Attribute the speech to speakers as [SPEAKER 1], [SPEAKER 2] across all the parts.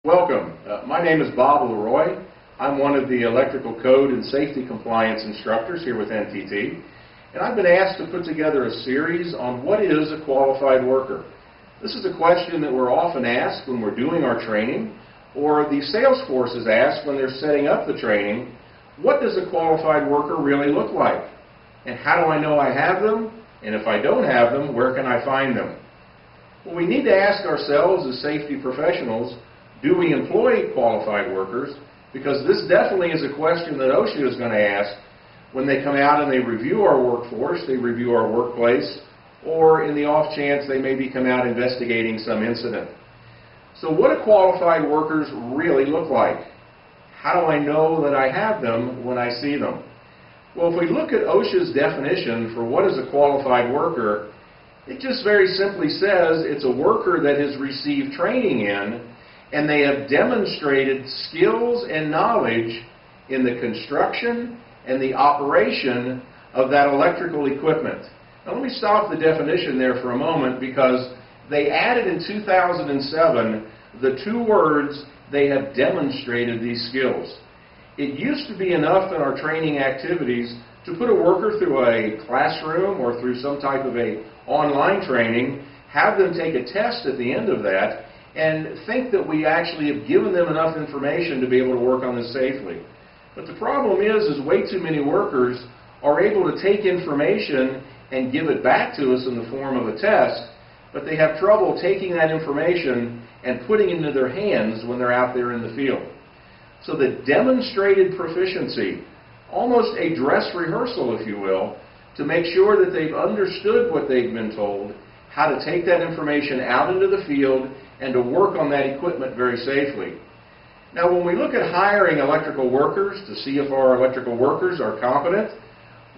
[SPEAKER 1] Welcome. My name is Bob Leroy. I'm one of the electrical code and safety compliance instructors here with NTT, and I've been asked to put together a series on what is a qualified worker. This is a question that we're often asked when we're doing our training, or the sales force is asked when they're setting up the training. What does a qualified worker really look like? And how do I know I have them? And if I don't have them, where can I find them? Well, we need to ask ourselves as safety professionals, do we employ qualified workers? Because this definitely is a question that OSHA is going to ask when they come out and they review our workforce, they review our workplace, or in the off chance they maybe come out investigating some incident. So what do qualified workers really look like? How do I know that I have them when I see them? Well, if we look at OSHA's definition for what is a qualified worker, it just very simply says it's a worker that has received training in and they have demonstrated skills and knowledge in the construction and the operation of that electrical equipment. Now let me stop the definition there for a moment, because they added in 2007 the two words, they have demonstrated these skills. It used to be enough in our training activities to put a worker through a classroom or through some type of a online training, have them take a test at the end of that, and think that we actually have given them enough information to be able to work on this safely. But the problem is way too many workers are able to take information and give it back to us in the form of a test, but they have trouble taking that information and putting it into their hands when they're out there in the field. So the demonstrated proficiency, almost a dress rehearsal, if you will, to make sure that they've understood what they've been told, how to take that information out into the field and to work on that equipment very safely. Now, when we look at hiring electrical workers to see if our electrical workers are competent,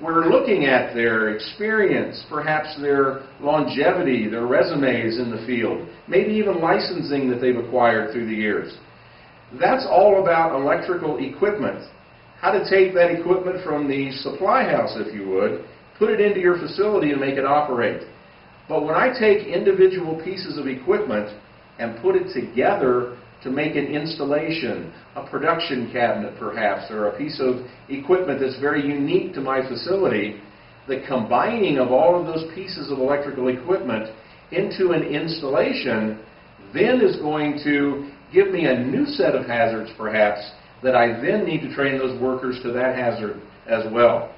[SPEAKER 1] we're looking at their experience, perhaps their longevity, their resumes in the field, maybe even licensing that they've acquired through the years. That's all about electrical equipment. How to take that equipment from the supply house, if you would, put it into your facility and make it operate. But when I take individual pieces of equipment and put it together to make an installation, a production cabinet perhaps, or a piece of equipment that's very unique to my facility, the combining of all of those pieces of electrical equipment into an installation then is going to give me a new set of hazards perhaps that I then need to train those workers to that hazard as well.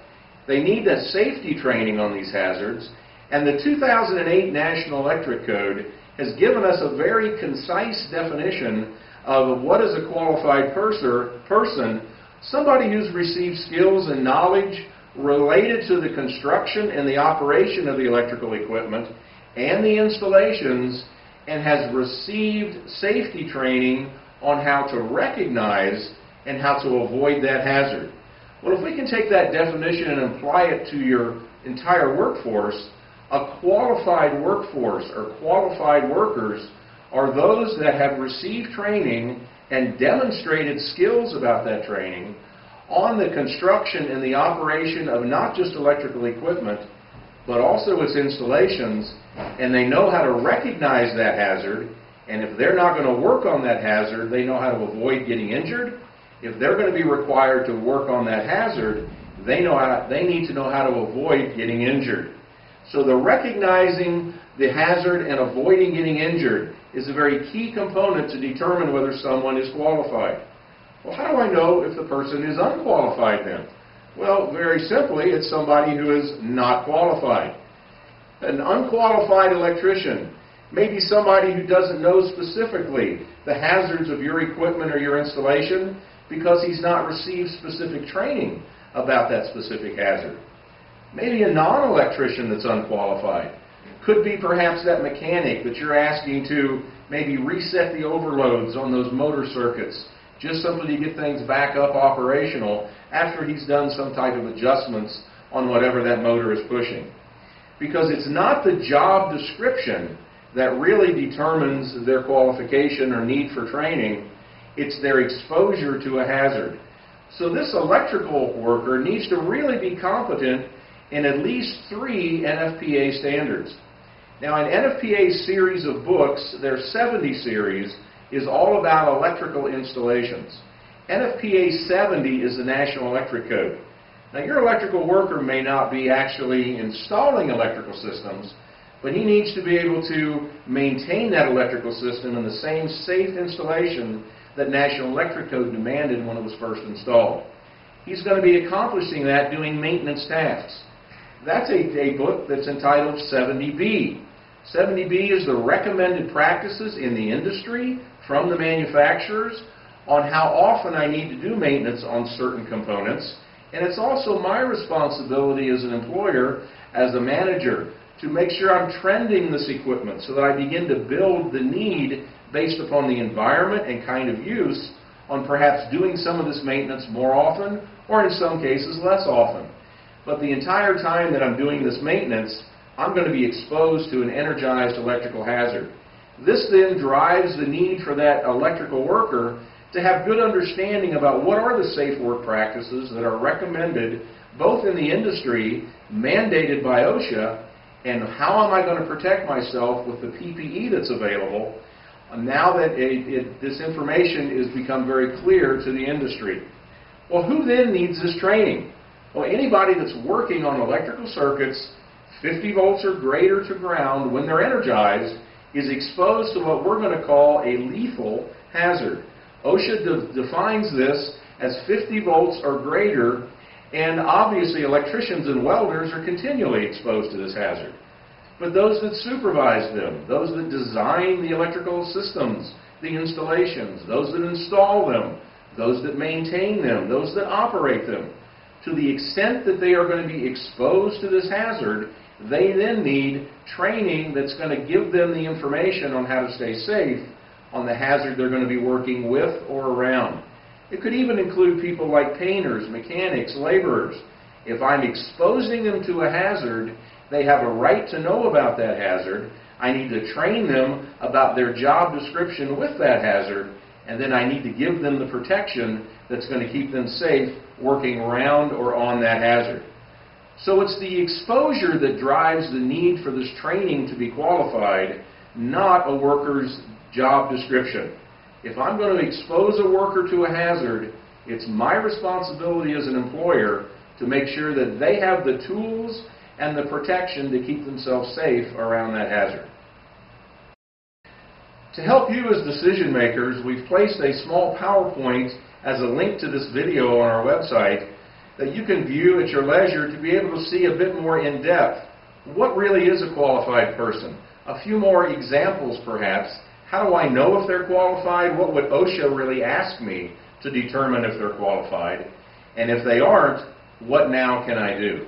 [SPEAKER 1] They need a safety training on these hazards, and the 2008 National Electric Code has given us a very concise definition of what is a qualified person, somebody who's received skills and knowledge related to the construction and the operation of the electrical equipment and the installations, and has received safety training on how to recognize and how to avoid that hazard. Well, if we can take that definition and apply it to your entire workforce, a qualified workforce or qualified workers are those that have received training and demonstrated skills about that training on the construction and the operation of not just electrical equipment, but also its installations, and they know how to recognize that hazard, and if they're not going to work on that hazard, they know how to avoid getting injured. If they're going to be required to work on that hazard, they need to know how to avoid getting injured. So the recognizing the hazard and avoiding getting injured is a very key component to determine whether someone is qualified. Well, how do I know if the person is unqualified then? Well, very simply, it's somebody who is not qualified. An unqualified electrician may be somebody who doesn't know specifically the hazards of your equipment or your installation because he's not received specific training about that specific hazard. Maybe a non-electrician that's unqualified. Could be perhaps that mechanic that you're asking to maybe reset the overloads on those motor circuits, just simply to get things back up operational after he's done some type of adjustments on whatever that motor is pushing. Because it's not the job description that really determines their qualification or need for training, it's their exposure to a hazard. So this electrical worker needs to really be competent in at least 3 NFPA standards. Now, in NFPA's series of books, there's 70 series, is all about electrical installations. NFPA 70 is the National Electric Code. Now, your electrical worker may not be actually installing electrical systems, but he needs to be able to maintain that electrical system in the same safe installation that National Electric Code demanded when it was first installed. He's going to be accomplishing that doing maintenance tasks. That's a book that's entitled 70B. 70B is the recommended practices in the industry from the manufacturers on how often I need to do maintenance on certain components. And it's also my responsibility as an employer, as a manager, to make sure I'm trending this equipment so that I begin to build the need based upon the environment and kind of use on perhaps doing some of this maintenance more often or in some cases less often. But the entire time that I'm doing this maintenance, I'm going to be exposed to an energized electrical hazard. This then drives the need for that electrical worker to have good understanding about what are the safe work practices that are recommended both in the industry, mandated by OSHA, and how am I going to protect myself with the PPE that's available now that this information has become very clear to the industry. Well, who then needs this training? Well, anybody that's working on electrical circuits 50 volts or greater to ground when they're energized is exposed to what we're going to call a lethal hazard. OSHA defines this as 50 volts or greater, and obviously electricians and welders are continually exposed to this hazard. But those that supervise them, those that design the electrical systems, the installations, those that install them, those that maintain them, those that operate them, to the extent that they are going to be exposed to this hazard, they then need training that's going to give them the information on how to stay safe on the hazard they're going to be working with or around. It could even include people like painters, mechanics, laborers. If I'm exposing them to a hazard, they have a right to know about that hazard. I need to train them about their job description with that hazard, and then I need to give them the protection that's going to keep them safe working around or on that hazard. So it's the exposure that drives the need for this training to be qualified, not a worker's job description. If I'm going to expose a worker to a hazard, it's my responsibility as an employer to make sure that they have the tools and the protection to keep themselves safe around that hazard. To help you as decision makers, we've placed a small PowerPoint as a link to this video on our website that you can view at your leisure to be able to see a bit more in depth. What really is a qualified person? A few more examples perhaps. How do I know if they're qualified? What would OSHA really ask me to determine if they're qualified? And if they aren't, what now can I do?